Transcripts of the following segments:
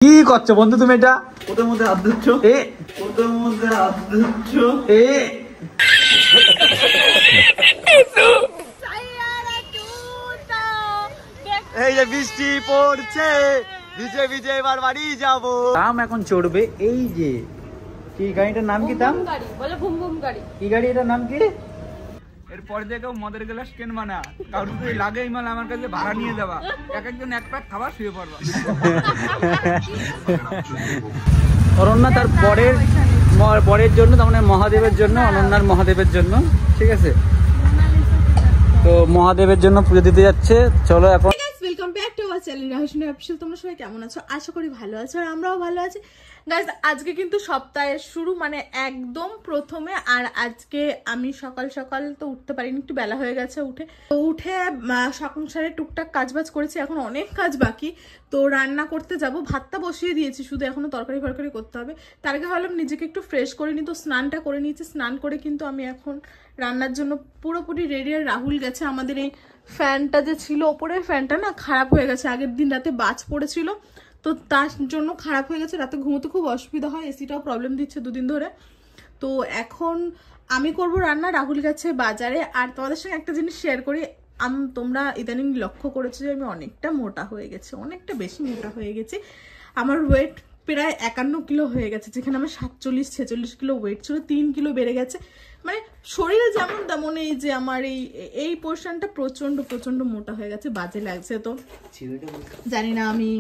কি করছো বন্ধু তুমি? এটা ওটার মধ্যে হাত দিচ্ছ, ওটার মধ্যে হাত দিচ্ছ। এই যে বৃষ্টি পড়ছে, ভিজে ভিজে এবার বাড়ি যাবো। দাম এখন চড়বে। এই যে কি গাড়িটার নাম কি? দাম বলে ভুম ভুম গাড়ি। কি গাড়ি এটার নাম কি? এরপর দেখো মদের গ্লাস কিনবা না, কারণ তুই লাগে মাল আমার কাছে ভাড়া নিয়ে যাবা, এক একজন এক প্যাক খাবার শুয়ে পড়বা। অনন্যা তার বরের জন্য, তার মানে মহাদেবের জন্য, অনন্যার মহাদেবের জন্য, ঠিক আছে? তো মহাদেবের জন্য পুজো দিতে যাচ্ছে। চলো এখন welcome back to our channel Rahul official. তোমরা সবাই কেমন আছো? আশা করি ভালো আছো, আর আমরাও ভালো আছি। গাইস, আজকে কিন্তু সপ্তাহের শুরু, মানে একদম প্রথমে। আর আজকে আমি সকাল সকাল তো উঠতে পারিনি, একটু বেলা হয়ে গেছে উঠে সংসারে টুকটাক কাজবাজ করেছি। এখন অনেক কাজ বাকি, তো রান্না করতে যাব। ভাতটা বসিয়ে দিয়েছি, শুধু এখনো তরকারি ফরকারি করতে হবে। তার আগে ভাবলাম নিজেকে একটু ফ্রেশ করে নিই, তো স্নানটা করে নিয়েছি। স্নান করে কিন্তু আমি এখন রান্নার জন্য পুরোপুরি রেডি। আর রাহুল গেছে। আমাদের এই ফ্যানটা যে ছিল ওপরের ফ্যানটা না খারাপ হয়ে গেছে, আগের দিন রাতে বাজ পড়েছিল, তো তার জন্য খারাপ হয়ে গেছে। রাতে ঘুমোতে খুব অসুবিধা হয়, এসিটাও প্রবলেম দিচ্ছে দুদিন ধরে। তো এখন আমি করব রান্না, রাহুল গেছে বাজারে। আর তোমাদের সঙ্গে একটা জিনিস শেয়ার করি, তোমরা ইদানিং লক্ষ্য করেছো যে আমি অনেকটা মোটা হয়ে গেছি, অনেকটা বেশি মোটা হয়ে গেছি। আমার ওয়েট প্রায় 51 কিলো হয়ে গেছে, যেখানে আমার 47-46 কিলো ওয়েট ছিল, 3 কিলো বেড়ে গেছে। মানে শরীরে যেমন তেমন এই যে আমার এই পোর্শনটা প্রচন্ড প্রচন্ড মোটা হয়ে গেছে, বাজে লাগছে। তো জানি না, আমি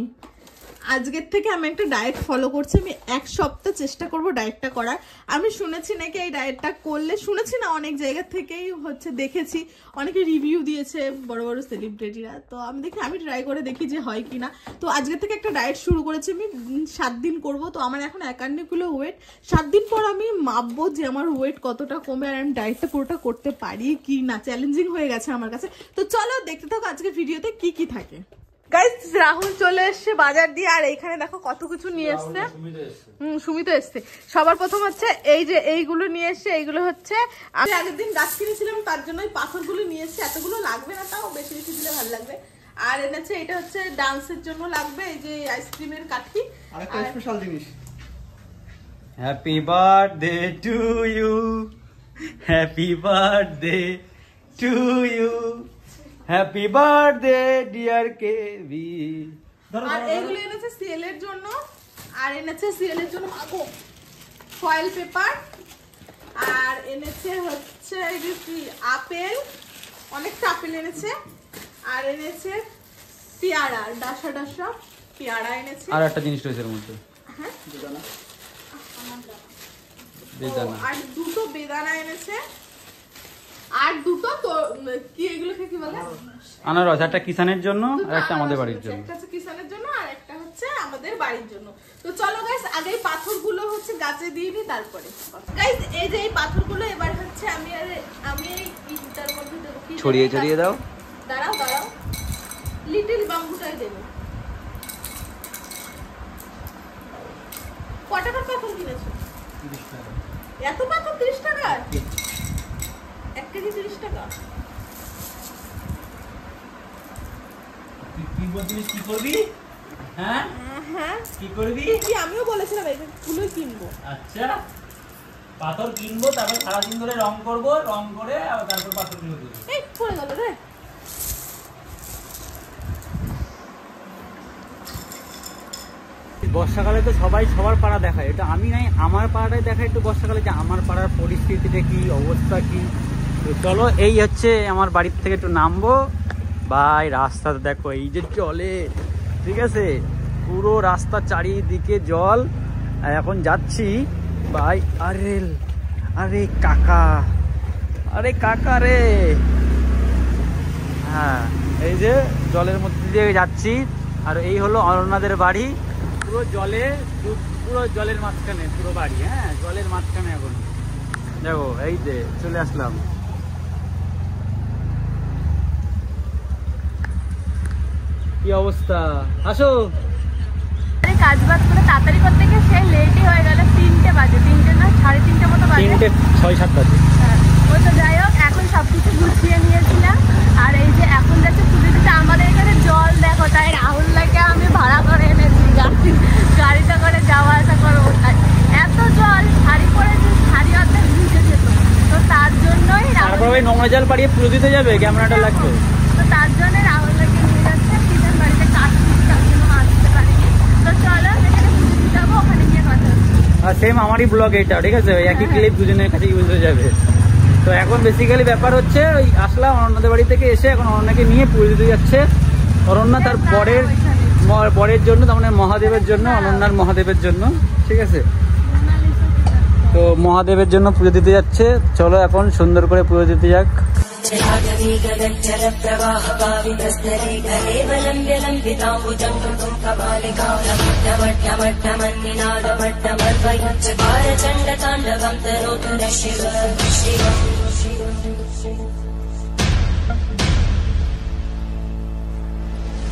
আজকের থেকে আমি একটা ডায়েট ফলো করছি। আমি 1 সপ্তাহ চেষ্টা করব ডায়েটটা করার। আমি শুনেছি নাকি এই ডায়েটটা করলে, শুনেছি না, অনেক জায়গা থেকেই হচ্ছে দেখেছি, অনেকে রিভিউ দিয়েছে, বড় বড় সেলিব্রিটিরা। তো আমি ট্রাই করে দেখি যে হয় কিনা। তো আজকের থেকে একটা ডায়েট শুরু করেছি আমি, 7 দিন করব। তো আমার এখন 51 কিলো ওয়েট। 7 দিন পর আমি মাপবো যে আমার ওয়েট কতটা কমে, আর আমি ডায়েটটা পুরোটা করতে পারি কি না। চ্যালেঞ্জিং হয়ে গেছে আমার কাছে। তো চলো দেখতে থাকো আজকে ভিডিওতে কি কি থাকে। গাইস, রাহুল চলে এসছে বাজার দিয়ে, আর এইখানে দেখো কত কিছু নিয়ে এসছে। সুমিত এসছে। সবার প্রথম হচ্ছে এই যে এইগুলো নিয়ে এসছে। এইগুলো হচ্ছে আমি আগের দিন গাছ কিনেছিলাম, তার জন্য ওই পাথরগুলো নিয়ে এসছে। এতগুলো লাগবে না, তাও বেশি বেশি দিলে ভালো লাগবে। আর এনেছে এটা হচ্ছে ডান্সের জন্য লাগবে, এই যে আইসক্রিমের কাঠি। আর একটা স্পেশাল জিনিস, happy birthday to you, happy birthday to you, happy birthday dear KB. আর এইগুলো এনেছে সিএল এর জন্য, আর এনেছে সিএল এর জন্য ফয়েল পেপার, আর এনেছে হচ্ছে এই যে আপেল, অনেকটা আপেল এনেছে, আর এনেছে পেয়ারা, ডাসা ডাসা পেয়ারা এনেছে। আর একটা জিনিস রয়েছে এর মধ্যে, হ্যাঁ, বেদানা। আর দুটো বেদানা এনেছে, আর দুটো তো কি এগুলোকে কি বলে, আনারস। একটা কিষানের জন্য আর একটা আমাদের বাড়ির জন্য। একটা হচ্ছে কিষানের জন্য আর একটা হচ্ছে আমাদের বাড়ির জন্য। তো চলো গাইস, আগে এই পাথরগুলো হচ্ছে গাছে দিয়ে দিই, তারপরে গাইস এই যে এই পাথরগুলো এবার হচ্ছে আমি এই ইটার মধ্যে দেব। কি ছড়িয়ে ছড়িয়ে দাও। দাঁড়াও লিটল বাম্বুটাই দেব। কত টাকার পাথর কিনেছো? 30 টাকা। এত পাথর 30 টাকা? 1 কেজি 30 টাকা? কি বলছিস, কি করবি? হ্যাঁ হ্যাঁ, কি করবি? কি আমিও বলেছিলাম এইগুলোই কিনবো। আচ্ছা, পাথর কিনবো, তারপর সারাদিন ধরে রং করবো, রং করে তারপর পাথর কিনে দেবো। এই পড়ে গেল রে। বর্ষাকালে তো সবাই সবার পাড়া দেখায়, এটা আমি নাই, আমার পাড়াটাই দেখায় একটু বর্ষাকালে, যে আমার পাড়ার পরিস্থিতিটা কি, অবস্থা কি। তো চলো, এই হচ্ছে আমার বাড়ির থেকে একটু নামবো। ভাই রাস্তাতে দেখো, এই যে জলে, ঠিক আছে, পুরো রাস্তা চারিদিকে জল। আর এখন যাচ্ছি ভাই, আরে কাকা রে। হ্যাঁ, এই যে জলের মধ্যে দিয়ে যাচ্ছি। আর এই হলো অরণ্যাদের বাড়ি, পুরো জলের মাঝখানে পুরো বাড়ি। হ্যাঁ, জলের মাঝখানে এখন দেখো, এই যে চলে আসলাম। কি অবস্থা, আসো। কাজ বাজ করে তাড়াতাড়ি করতে গিয়ে সে লেটই হয়ে গেল। 3টে বাজে, 3টে না 3:30 মতো বাজে, 3:06 বাজে। ওই তো যাই হোক, এখন সবকিছু গুছিয়ে নিয়েছিলাম। আর এই যে এখন যাচ্ছে পুজো দিতে। আমাদের এখানে জল দেখো, তাই রাহুলদাকে আমি ভাড়া করে এনেছি। গাড়িটা করে যাওয়া আসা করবো। এত জল শাড়ি পরে যে শাড়ি অর্ধেক ভিজে যেত, তো তার জন্যই তারপরে নোংরা জল পাড়িয়ে পুজো দিতে যাবে, ক্যামেরাটা লাগবে, তো তার জন্য রাহুলকে নিয়ে যাচ্ছে পিতার বাড়িতে কাজ করতে, তার জন্য আসতে পারিনি। তো চলো যেখানে পুজো দিতে যাবো ওখানে গিয়ে কথা হচ্ছে। আর সেম আমারই ব্লগ এটা, ঠিক আছে, একই ক্লিপ দুজনের কাছে ইউজ হয়ে যাবে। তো এখন বেসিক্যালি ব্যাপার হচ্ছে ওই আসলাম অরণ্যদের বাড়ি থেকে এসে এখন অরণ্যকে নিয়ে পুজো দিতে যাচ্ছে। অরণ্য তার বরের জন্য, তার মানে মহাদেবের জন্য, অনন্যার মহাদেবের জন্য, ঠিক আছে। তো মহাদেবের জন্য পুজো দিতে যাচ্ছে। চলো এখন সুন্দর করে পুজো দিতে যাক।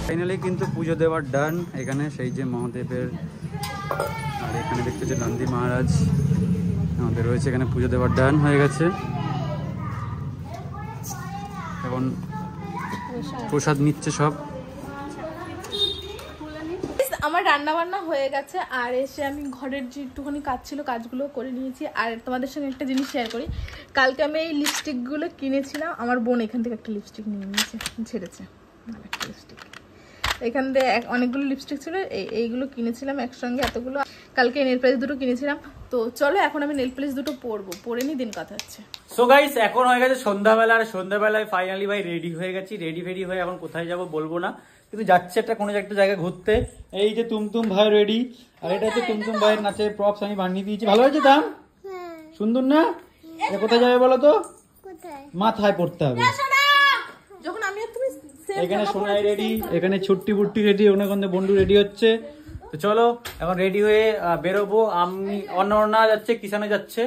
ফাইনালি কিন্তু পুজো দেওয়ার ডান। এখানে সেই যে মহাদেবের, আর এখানে দেখতে যে নন্দী মহারাজ আমাদের রয়েছে, এখানে পুজো দেওয়ার ডান হয়ে গেছে। এখন প্রসাদ নিচ্ছে সব। আমার রান্না বান্না হয়ে গেছে, আর এসে আমি ঘরের যে একটুখানি কাজ ছিল কাজগুলো করে নিয়েছি। আর তোমাদের সঙ্গে একটা জিনিস শেয়ার করি, কালকে আমি এই লিপস্টিকগুলো কিনেছিলাম, আমার বোন এখান থেকে একটা লিপস্টিক নিয়ে নিয়েছে, ছেড়েছে একটা লিপস্টিক। এখান থেকে অনেকগুলো লিপস্টিক ছিল, এইগুলো কিনেছিলাম একসঙ্গে এতগুলো। কালকে নেল পালিশ দুটো কিনেছিলাম। তো চলো এখন আমি নেল পালিশ দুটো পরবো, পরে নি দিন কথা হচ্ছে। সো গাইস এখন হয়ে গেছে সন্ধ্যাবেলা, আর সন্ধ্যাবেলায় ফাইনালি ভাই রেডি হয়ে গেছি। রেডি হয়ে এখন কোথায় যাব বলবো না, কিন্তু যাচ্ছে একটা কোনো একটা জায়গায় ঘুরতে। এই যে তুমতুম ভাই রেডি, আর এটা হচ্ছে তুমতুম ভাইয়ের নাচের প্রপস আমি বানিয়ে দিয়েছি। ভালো হয়েছে দাম? সুন্দর না? কোথায় যাবে বলো তো? মাথায় পড়তে হবে। যখন আমি তুমি এখানে সোনাই রেডি, এখানে ছুট্টি বুট্টি রেডি, ওখানে বন্ধু রেডি হচ্ছে। তো চলো এখন রেডি হয়ে বেরোবো। আমি অন্যনা যাচ্ছে, কিষানে যাচ্ছে,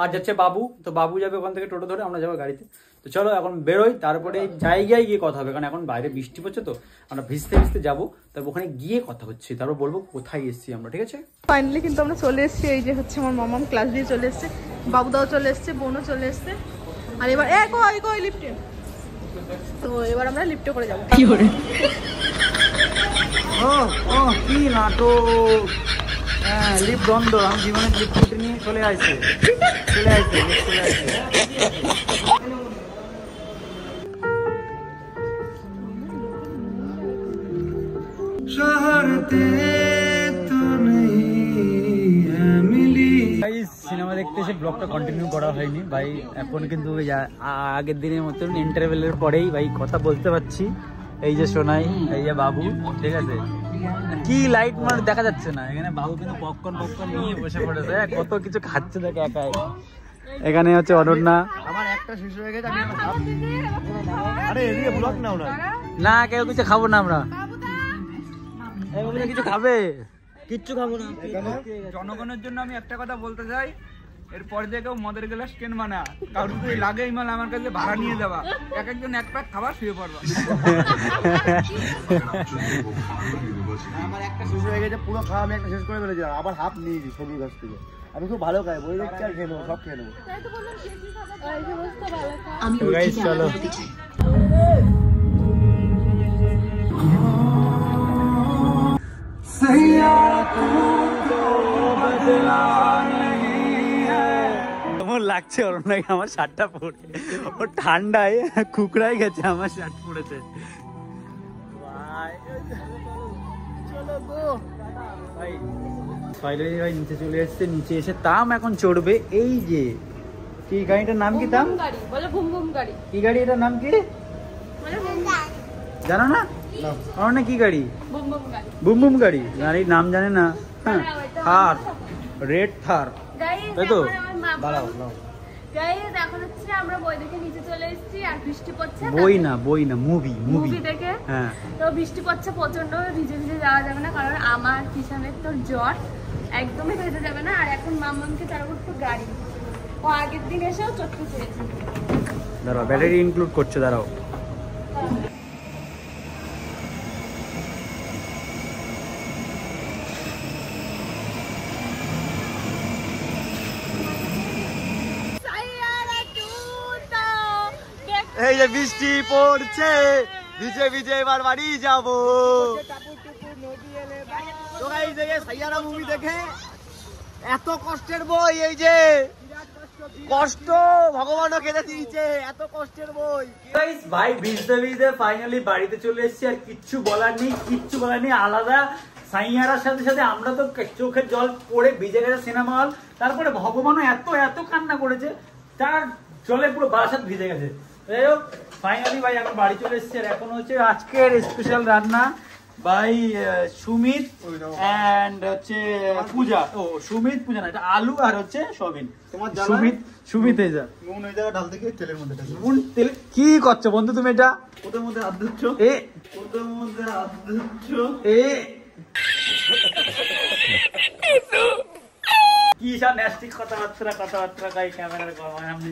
আর যাচ্ছে বাবু। তো বাবু যাবে ওখান থেকে টোটো ধরে, আমরা যাবো গাড়িতে। তো চলো এখন বেরোই, তারপরে জায়গায় গিয়ে কথা হবে, কারণ এখন বাইরে বৃষ্টি পড়ছে, তো আমরা ভিজতে ভিজতে যাবো। তারপর ওখানে গিয়ে কথা হচ্ছে, তারপর বলবো কোথায় এসেছি আমরা, ঠিক আছে। ফাইনালি কিন্তু আমরা চলে এসেছি। এই যে হচ্ছে আমার মামাম ক্লাস দিয়ে চলে এসছে, বাবুদাও চলে এসছে, বোনও চলে এসছে। আর এবার কই লিফটে, তো এবার আমরা লিফটে করে যাবো। কি করে কি নাটক, হ্যাঁ লিফট বন্ধ। আমি জীবনে লিফট নিয়ে চলে আসছে। সিনেমা দেখতে এসে ব্লগটা কন্টিনিউ করা হয়নি ভাই। এখন কিন্তু আগের দিনের মতন ইন্টারভেলের পরেই ভাই কথা বলতে পারছি। এই যে সোনাই, এই যে বাবু, ঠিক আছে। কি লাইট মানে দেখা যাচ্ছে না। এখানে বাবু কিন্তু পপকর্ন নিয়ে বসে পড়েছে, কত কিছু খাচ্ছে দেখে একাই। এখানে হচ্ছে অনন্যা। আমার একটা শেষ হয়ে গেছে, আরে এদিকে ব্লগ নাও না, কেউ কিছু খাবো না আমরা। কিছু খাবে? কিচ্ছু খাবো না। জনগণের জন্য আমি একটা কথা বলতে চাই, এরপর দেখেও মদের গ্লাস কেনবা না, কারণ যদি লাগে মাল আমার কাছে ভাড়া নিয়ে যাবা, এক একজন এক প্যাক খাবার শুয়ে পড়বা। আমার একটা শেষ হয়ে গেছে, পুরো খাওয়া আমি একটা শেষ করে ফেলেছি, আবার হাফ নিয়েছি সবুজ গাছ থেকে। আমি খুব ভালো খাই, বই দেখছি আর খেয়ে নেবো, সব খেয়ে নেবো। চলো কেমন লাগছে অরণ্যকে আমার শার্টটা পরে? ও ঠান্ডায় কুকড়াই গেছে, আমার শার্ট পরেছে। ফাইনালি ভাই নিচে চলে এসছে। নিচে এসে তাম এখন চড়বে এই যে কি গাড়িটার নাম কি? তাম গাড়ি। কি গাড়ি এটার নাম কি জানো না? অরণ্য কি গাড়ি? বুম বুম গাড়ি। গাড়ির নাম জানে না? হ্যাঁ, থার, রেড থার, তাই তো? বই না মুভি দেখে। হ্যাঁ, তো বৃষ্টি পড়ছে প্রচন্ড, ভিজে যাওয়া যাবে না, কারণ আমার কিষানের তো জ্বর, একদমই ভেজে যাবে না। আর এখন মামাকে তার উপর তো গাড়ি, ও আগের দিন এসেও চটকে চেয়েছে। দাঁড়াও, ব্যাটারি ইনক্লুড করছে, দাঁড়াও। এই যে বৃষ্টি পড়ছে, ভিজে ভিজে এবার বাড়ি যাবো। তো গাইস এই যে সাইয়ারা মুভি দেখে এত কষ্টের বই, এই যে কষ্ট ভগবানও কেঁদে দিয়েছে, এত কষ্টের বই। গাইস ভাই ভিজতে ভিজতে ফাইনালি বাড়িতে চলে এসেছি, আর কিচ্ছু বলার নেই, আলাদা সাইয়ারার সাথে সাথে আমরা তো চোখের জল পড়ে ভিজে গেছে সিনেমা হল, তারপরে ভগবানও এত কান্না করেছে, তার জলে পুরো বারাসাত ভিজে গেছে। যাই হোক ফাইনালি ভাই এখন বাড়ি চলে এসেছি, আর এখন হচ্ছে আজকের স্পেশাল রান্না ভাই সুমিত এন্ড হচ্ছে পূজা। ও সুমিত পূজা না, এটা আলু আর হচ্ছে সয়াবিন। তোমার সুমিত এই যা নুন ওই জায়গা ঢাল থেকে তেলের মধ্যে ঢাল। নুন তেল কি করছো বন্ধু তুমি? এটা ওদের মধ্যে হাত দিচ্ছ, এ ওদের মধ্যে হাত দিচ্ছ, এ কি সব ন্যাস্টিক কথাবার্তা গাই ক্যামেরার সামনে।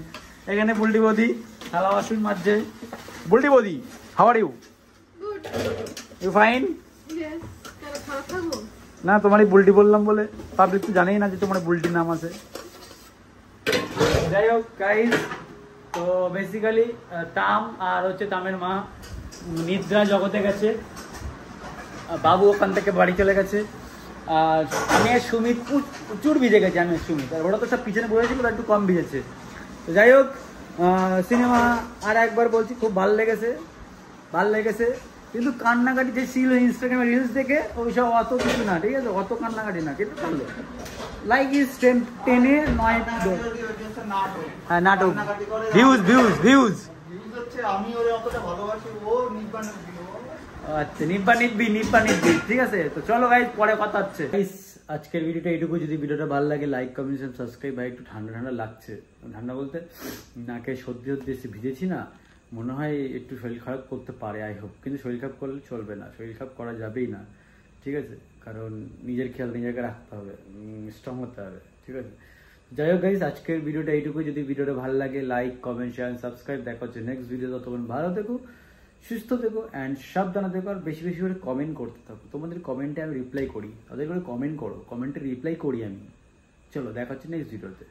এখানে বুলটি বৌদি থালা বাসন মাজছে। বুলটি বৌদি, how are you? You fine? না তোমারই বুলটি বললাম বলে পাবলিক তো জানেই না যে তোমার বুলটি নাম আছে। যাই হোক গাইস, তো বেসিক্যালি তাম আর হচ্ছে তামের মা নিদ্রা জগতে গেছে, বাবু ওখান থেকে বাড়ি চলে গেছে, আর আমি আর সুমিত প্রচুর ভিজে গেছে। আমি আর সুমিত, আর ওরা তো সব পিছনে বসেছিল, একটু কম ভিজেছে। তো যাই হোক সিনেমা আর একবার বলছি খুব ভালো লেগেছে, কিন্তু কান্নাকাটি যে ছিল ইনস্টাগ্রামে রিলস দেখে ওইসব অত কিছু না, ঠিক আছে, অত কান্নাকাটি না, কিন্তু ভালো লাইক ইজ 10-এ 9 হ্যাঁ নাটক ভিউজ আমি ওরে অতটা ভালোবাসি, ও নিব্বা আচ্ছা নিব্বা নিব্বি ঠিক আছে। তো চলো গাইস পরে কথা হচ্ছে। গাইস আজকের ভিডিওটা এইটুকু, যদি ভিডিওটা ভালো লাগে লাইক কমেন্ট সাবস্ক্রাইব। ভাই একটু ঠান্ডা লাগছে, ঠান্ডা বলতে নাকে সর্দি এসে ভিজেছি না, মনে হয় একটু শরীর খারাপ করতে পারে, আই হোপ। কিন্তু শরীর খারাপ করলে চলবে না, শরীর খারাপ করা যাবেই না, ঠিক আছে, কারণ নিজের খেয়াল নিজেকে রাখতে হবে, স্ট্রং হতে হবে, ঠিক আছে। যাই হোক গাইস আজকের ভিডিওটা এইটুকু, যদি ভিডিওটা ভালো লাগে লাইক কমেন্ট শেয়ার সাবস্ক্রাইব। দেখা হচ্ছে নেক্সট ভিডিও। ততক্ষণ ভালো থেকো, সুস্থ থেকো অ্যান্ড সাবধানে থেকো, আর বেশি বেশি করে কমেন্ট করতে থাকো। তোমাদের কমেন্টে আমি রিপ্লাই করি, তাদের করে কমেন্ট করো, কমেন্টে রিপ্লাই করি আমি। চলো দেখা হচ্ছে নেক্সট ভিডিওতে।